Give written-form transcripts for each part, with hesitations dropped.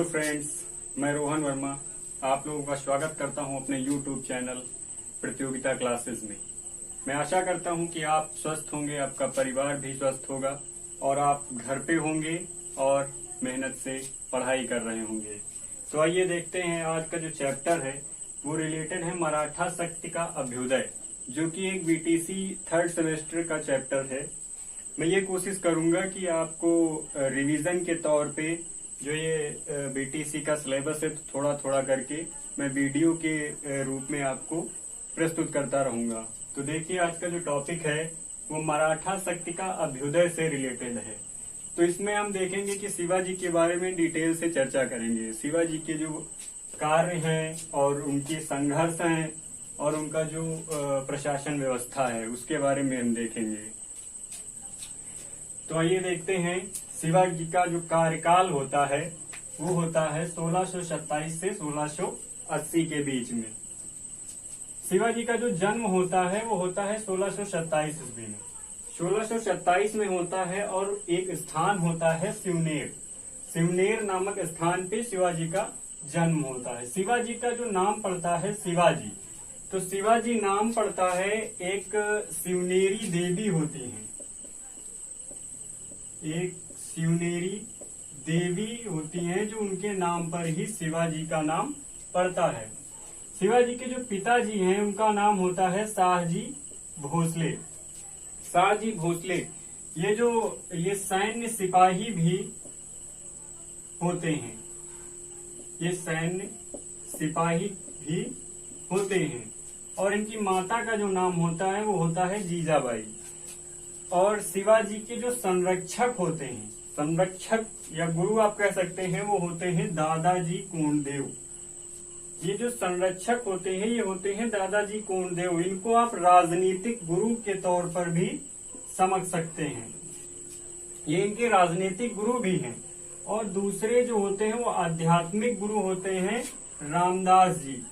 Hello friends, मैं रोहन वर्मा आप लोगों का स्वागत करता हूं अपने यूट्यूब चैनल प्रतियोगिता क्लासेस में। मैं आशा करता हूं कि आप स्वस्थ होंगे, आपका परिवार भी स्वस्थ होगा और आप घर पे होंगे और मेहनत से पढ़ाई कर रहे होंगे। तो आइए देखते हैं आज का जो चैप्टर है वो रिलेटेड है मराठा शक्ति का अभ्युदय, जो कि एक बीटीसी थर्ड सेमेस्टर का चैप्टर है। मैं ये कोशिश करूंगा कि आपको रिवीजन के तौर पे जो ये बीटीसी का सिलेबस है तो थोड़ा थोड़ा करके मैं वीडियो के रूप में आपको प्रस्तुत करता रहूंगा। तो देखिए, आज का जो टॉपिक है वो मराठा शक्ति का अभ्युदय से रिलेटेड है। तो इसमें हम देखेंगे कि शिवाजी के बारे में डिटेल से चर्चा करेंगे। शिवाजी के जो कार्य हैं और उनकी संघर्ष हैं और उनका जो प्रशासन व्यवस्था है उसके बारे में हम देखेंगे। तो आइए देखते हैं, शिवाजी का जो कार्यकाल होता है वो होता है 1627 से 1680 के बीच में। शिवाजी का जो जन्म होता है वो होता है 1627 ईस्वी में। 1627 में होता है और एक स्थान होता है शिवनेर। शिवनेर नामक स्थान पे शिवाजी का जन्म होता है। शिवाजी का जो नाम पड़ता है शिवाजी, तो शिवाजी नाम पड़ता है एक शिवनेरी देवी होती है, एक शिवनेरी देवी होती हैं जो उनके नाम पर ही शिवाजी का नाम पड़ता है। शिवाजी के जो पिताजी हैं उनका नाम होता है शाहजी भोसले। शाहजी भोसले ये सैन्य सिपाही भी होते हैं, ये सैन्य सिपाही भी होते हैं। और इनकी माता का जो नाम होता है वो होता है जीजाबाई। और शिवाजी के जो संरक्षक होते हैं, संरक्षक या गुरु आप कह सकते हैं, वो होते हैं दादाजी कोंडदेव। ये जो संरक्षक होते हैं ये होते हैं दादाजी कोंडदेव। इनको आप राजनीतिक गुरु के तौर पर भी समझ सकते हैं, ये इनके राजनीतिक गुरु भी हैं। और दूसरे जो होते हैं वो आध्यात्मिक गुरु होते हैं रामदास जी।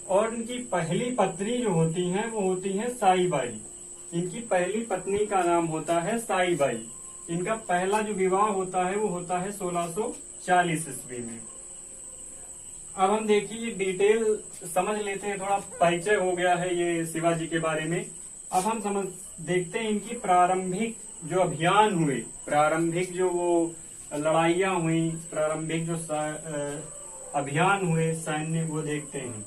और इनकी पहली पत्नी जो होती हैं वो होती हैं साईबाई। इनकी पहली पत्नी का नाम होता है साईबाई। इनका पहला जो विवाह होता है वो होता है 1640 ईस्वी में। अब हम देखिए डिटेल समझ लेते हैं, थोड़ा परिचय हो गया है ये शिवाजी के बारे में। अब हम देखते हैं इनकी प्रारंभिक जो अभियान हुए, प्रारंभिक जो वो लड़ाइयां हुई, प्रारंभिक जो अभियान हुए सैन्य, वो देखते हैं।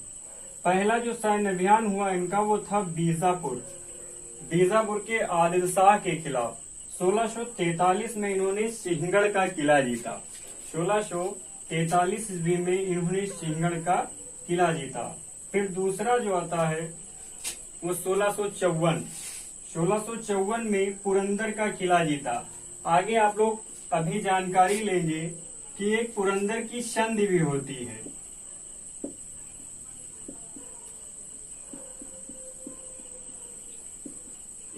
पहला जो सैन्य अभियान हुआ इनका वो था बीजापुर। बीजापुर के आदिल शाह के खिलाफ 1643 में इन्होंने सिंहगढ़ का किला जीता। 1643 ईस्वी में इन्होंने सिंहगढ़ का किला जीता। फिर दूसरा जो आता है वो 1654 में पुरंदर का किला जीता। आगे आप लोग अभी जानकारी लेंगे कि एक पुरंदर की संधि भी होती है।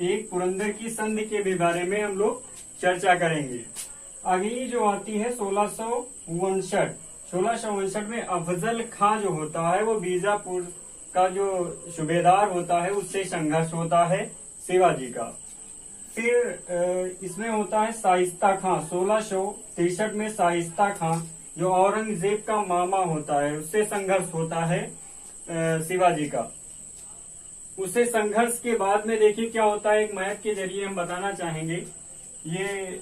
एक पुरंदर की संधि के भी बारे में हम लोग चर्चा करेंगे। अगली जो आती है 1659 में अफजल खां जो होता है वो बीजापुर का जो सूबेदार होता है उससे संघर्ष होता है शिवाजी का। फिर इसमें होता है शाइस्ता खां। 1663 में शाइस्ता खां जो औरंगजेब का मामा होता है उससे संघर्ष होता है शिवाजी का। उससे संघर्ष के बाद में देखिए क्या होता है, एक मैप के जरिए हम बताना चाहेंगे। ये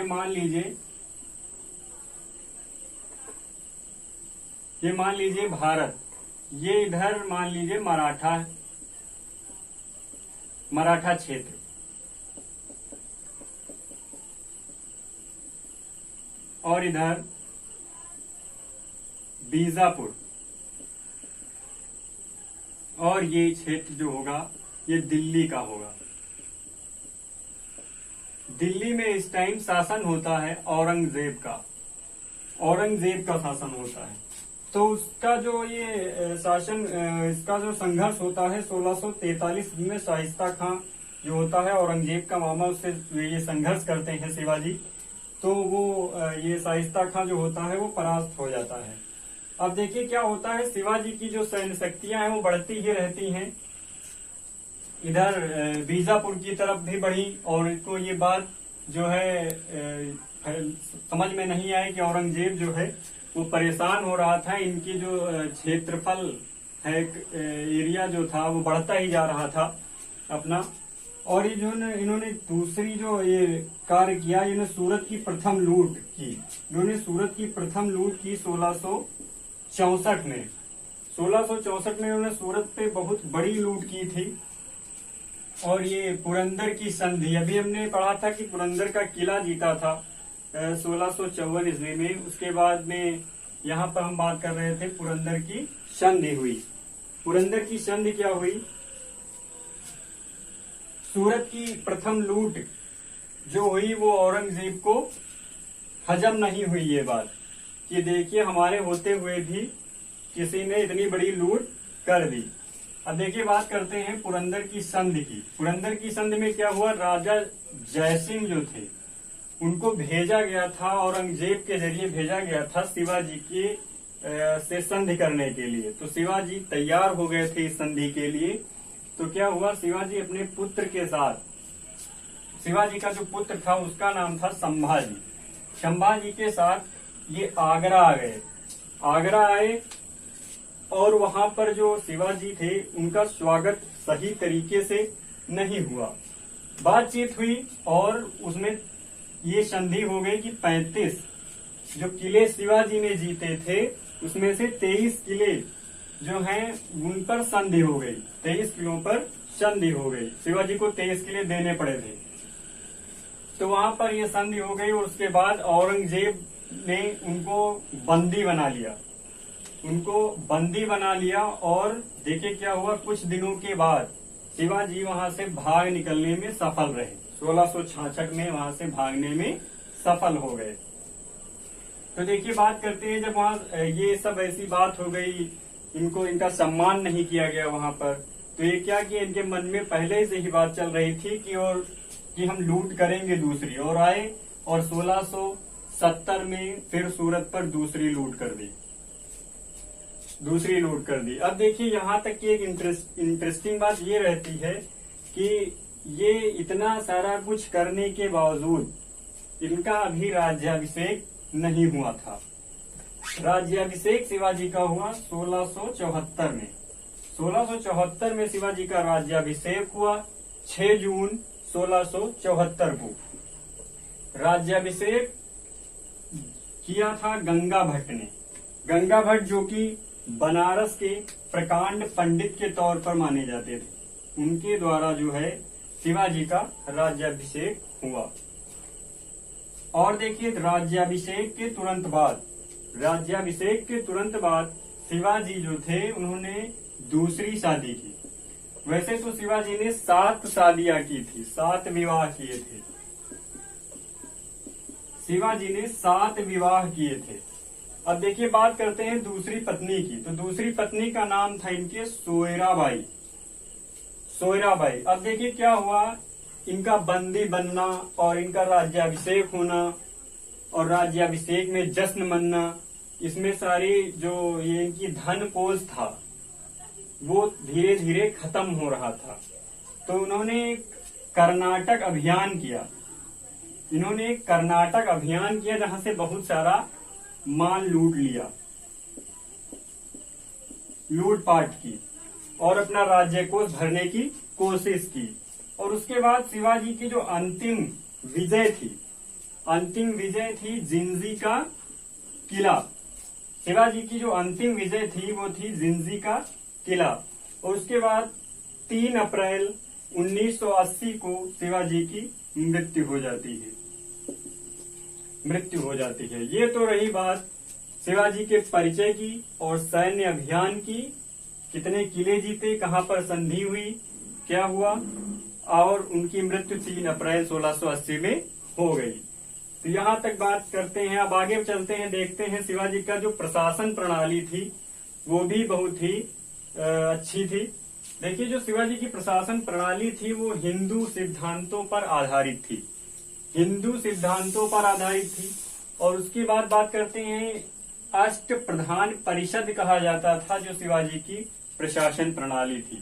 मान लीजिए भारत, ये इधर मान लीजिए मराठा क्षेत्र, और इधर बीजापुर, और ये क्षेत्र जो होगा ये दिल्ली का होगा। दिल्ली में इस टाइम शासन होता है औरंगजेब का शासन होता है। तो उसका जो ये शासन, इसका जो संघर्ष होता है 1643 में शाइस्ता खां जो होता है औरंगजेब का मामा, उससे ये संघर्ष करते हैं शिवाजी। तो वो ये शाइस्ता खां जो होता है वो परास्त हो जाता है। अब देखिए क्या होता है, शिवाजी की जो सैन्य शक्तियां हैं वो बढ़ती ही रहती हैं। इधर बीजापुर की तरफ भी बढ़ी और इनको ये बात जो है समझ में नहीं आया कि औरंगजेब जो है वो परेशान हो रहा था। इनकी जो क्षेत्रफल है, एरिया जो था वो बढ़ता ही जा रहा था अपना। और ये जो इन्होंने दूसरी जो ये कार्य किया, इन्होंने सूरत की प्रथम लूट की। इन्होंने सूरत की प्रथम लूट की 1664 में। 1664 में इन्होंने सूरत पे बहुत बड़ी लूट की थी। और ये पुरंदर की संधि, अभी हमने पढ़ा था कि पुरंदर का किला जीता था 1654 ईस्वी में। उसके बाद में यहाँ पर हम बात कर रहे थे पुरंदर की संधि हुई। पुरंदर की संधि क्या हुई? सूरत की प्रथम लूट जो हुई वो औरंगजेब को हजम नहीं हुई ये बात कि देखिए हमारे होते हुए भी किसी ने इतनी बड़ी लूट कर दी। अब देखिए बात करते हैं पुरंदर की संधि की। पुरंदर की संधि में क्या हुआ? राजा जयसिंह जो थे उनको भेजा गया था, औरंगजेब के जरिए भेजा गया था शिवाजी के से संधि करने के लिए। तो शिवाजी तैयार हो गए थे इस संधि के लिए। तो क्या हुआ? शिवाजी अपने पुत्र के साथ, शिवाजी का जो पुत्र था उसका नाम था संभाजी। संभाजी के साथ ये आगरा आ गए। आगरा आए और वहां पर जो शिवाजी थे उनका स्वागत सही तरीके से नहीं हुआ। बातचीत हुई और उसमें ये संधि हो गई कि 35 जो किले शिवाजी ने जीते थे उसमें से 23 किले जो हैं उन पर संधि हो गई। 23 किलों पर संधि हो गई। शिवाजी को 23 किले देने पड़े थे। तो वहां पर ये संधि हो गई और उसके बाद औरंगजेब ने उनको बंदी बना लिया। उनको बंदी बना लिया और देखिए क्या हुआ? कुछ दिनों के बाद शिवाजी वहां से भाग निकलने में सफल रहे। 1666 में वहां से भागने में सफल हो गए। तो देखिए बात करते हैं, जब वहां ये सब ऐसी बात हो गई, इनको इनका सम्मान नहीं किया गया वहां पर, तो ये क्या कि इनके मन में पहले से ही बात चल रही थी कि हम लूट करेंगे दूसरी। और आए और 1670 में फिर सूरत पर दूसरी लूट कर दी। अब देखिए यहाँ तक की एक इंटरेस्टिंग बात ये रहती है कि ये इतना सारा कुछ करने के बावजूद इनका अभी राज्याभिषेक नहीं हुआ था। राज्याभिषेक शिवाजी का हुआ 1674 में। 1674 में शिवाजी का राज्याभिषेक हुआ। 6 जून 1674 को राज्याभिषेक किया था गंगा भट्ट ने। गंगा भट्ट जो कि बनारस के प्रकांड पंडित के तौर पर माने जाते थे, उनके द्वारा जो है शिवाजी का राज्याभिषेक हुआ। और देखिए राज्याभिषेक के तुरंत बाद शिवाजी जो थे उन्होंने दूसरी शादी की। वैसे तो शिवाजी ने 7 शादियां की थी, 7 विवाह किए थे। शिवाजी ने 7 विवाह किए थे। अब देखिए बात करते हैं दूसरी पत्नी की। तो दूसरी पत्नी का नाम था इनके सोयराबाई। अब देखिए क्या हुआ? इनका बंदी बनना और इनका राज्याभिषेक होना और राज्याभिषेक में जश्न मनना, इसमें सारी जो ये इनकी धन कोष था वो धीरे धीरे खत्म हो रहा था। तो उन्होंने कर्नाटक अभियान किया। जहां से बहुत सारा माल लूटपाट की और अपना राज्य कोष भरने की कोशिश की। और उसके बाद शिवाजी की जो अंतिम विजय थी जिंजी का किला। शिवाजी की जो अंतिम विजय थी वो थी जिंजी का किला। और उसके बाद 3 अप्रैल 1980 को शिवाजी की मृत्यु हो जाती है। ये तो रही बात शिवाजी के परिचय की और सैन्य अभियान की। कितने किले जीते, कहां पर संधि हुई, क्या हुआ, और उनकी मृत्यु 3 अप्रैल 1680 में हो गई। तो यहाँ तक बात करते हैं। अब आगे चलते हैं, देखते हैं शिवाजी का जो प्रशासन प्रणाली थी वो भी बहुत ही अच्छी थी। देखिए जो शिवाजी की प्रशासन प्रणाली थी वो हिंदू सिद्धांतों पर आधारित थी। और उसके बाद बात करते हैं अष्ट प्रधान परिषद कहा जाता था जो शिवाजी की प्रशासन प्रणाली थी।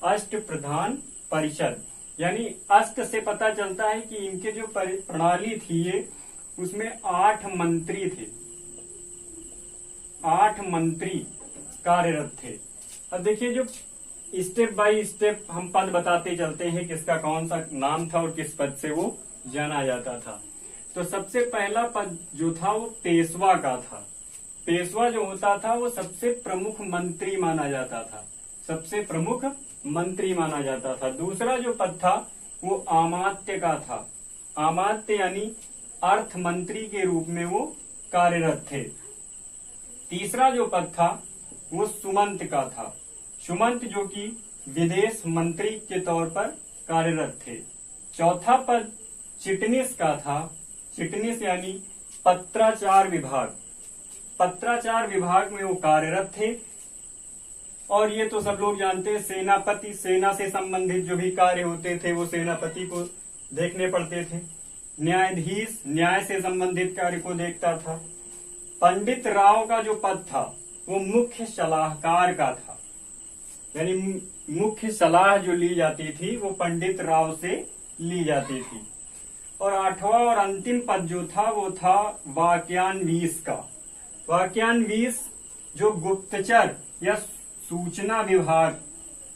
अष्ट प्रधान परिषद यानी अष्ट से पता चलता है कि इनके जो प्रणाली थी ये, उसमें 8 मंत्री थे, 8 मंत्री कार्यरत थे। अब देखिए जो स्टेप बाय स्टेप हम पद बताते चलते हैं, किसका कौन सा नाम था और किस पद से वो जाना जाता था। तो सबसे पहला पद जो था वो पेशवा का था। पेशवा जो होता था वो सबसे प्रमुख मंत्री माना जाता था, सबसे प्रमुख मंत्री माना जाता था। दूसरा जो पद था वो अमात्य का था। अमात्य यानी अर्थ मंत्री के रूप में वो कार्यरत थे। तीसरा जो पद था वो सुमंत का था। सुमंत जो कि विदेश मंत्री के तौर पर कार्यरत थे। चौथा पद चिटनिस का था। चिटनिस यानी पत्राचार विभाग, पत्राचार विभाग में वो कार्यरत थे। और ये तो सब लोग जानते हैं, सेनापति, सेना से संबंधित जो भी कार्य होते थे वो सेनापति को देखने पड़ते थे। न्यायाधीश न्याय से संबंधित कार्य को देखता था। पंडित राव का जो पद था वो मुख्य सलाहकार का था, यानी मुख्य सलाह जो ली जाती थी वो पंडित राव से ली जाती थी। और आठवां और अंतिम पद जो था वो था वाक्यान्वीस का। वाक्यान्वीस जो गुप्तचर या सूचना विभाग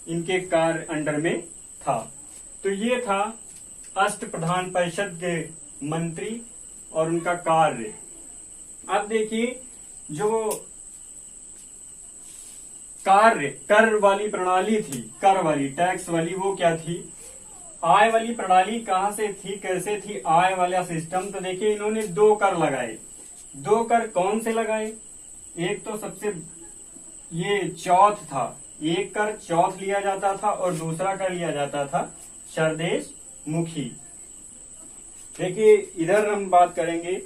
इनके कार्य अंडर में था। तो ये था अष्ट प्रधान परिषद के मंत्री और उनका कार्य। अब देखिए जो कार्य कर वाली प्रणाली थी, कर वाली टैक्स वाली, वो क्या थी? आय वाली प्रणाली कहाँ से थी, कैसे थी आय वाला सिस्टम? तो देखिए इन्होंने 2 कर लगाए। 2 कर कौन से लगाए? एक तो सबसे ये चौथ था, एक कर चौथ लिया जाता था और दूसरा कर लिया जाता था सरदेश मुखी। देखिए इधर हम बात करेंगे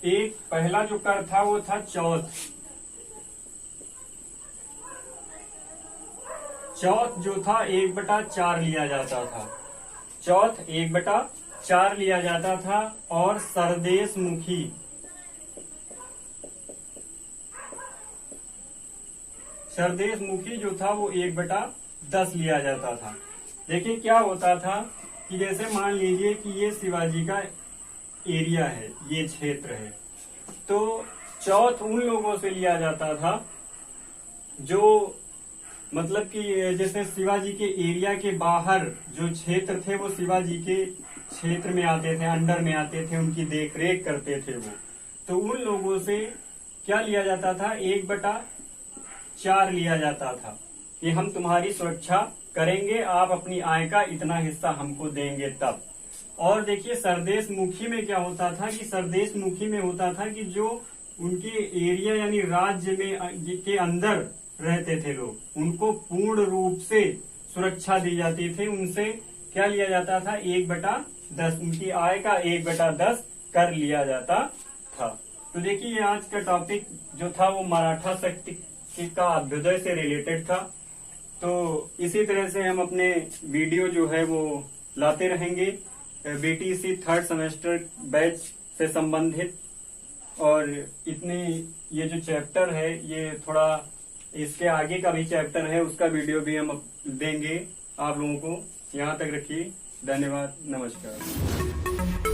एक पहला जो कर था वो था चौथ। चौथ जो था 1/4 लिया जाता था। चौथ 1/4 लिया जाता था। और सरदेश मुखी जो था वो 1/10 लिया जाता था। देखिए क्या होता था कि जैसे मान लीजिए कि ये शिवाजी का एरिया है, ये क्षेत्र है, तो चौथ उन लोगों से लिया जाता था जो मतलब कि जैसे शिवाजी के एरिया के बाहर जो क्षेत्र थे वो शिवाजी के क्षेत्र में आते थे, अंडर में आते थे, उनकी देखरेख करते थे वो। तो उन लोगों से क्या लिया जाता था? 1/4 लिया जाता था कि हम तुम्हारी सुरक्षा करेंगे, आप अपनी आय का इतना हिस्सा हमको देंगे तब। और देखिए सरदेश मुखी में क्या होता था कि सरदेश मुखी में होता था कि जो उनके एरिया यानी राज्य में के अंदर रहते थे लोग, उनको पूर्ण रूप से सुरक्षा दी जाती थी। उनसे क्या लिया जाता था? 1/10, उनकी आय का 1/10 कर लिया जाता था। तो देखिए आज का टॉपिक जो था वो मराठा शक्ति का अभ्युदय से रिलेटेड था। तो इसी तरह से हम अपने वीडियो जो है वो लाते रहेंगे बीटीसी 3rd सेमेस्टर बैच से संबंधित। और इतने ये जो चैप्टर है ये थोड़ा इसके आगे का भी चैप्टर है, उसका वीडियो भी हम देंगे आप लोगों को। यहाँ तक रखिए, धन्यवाद, नमस्कार।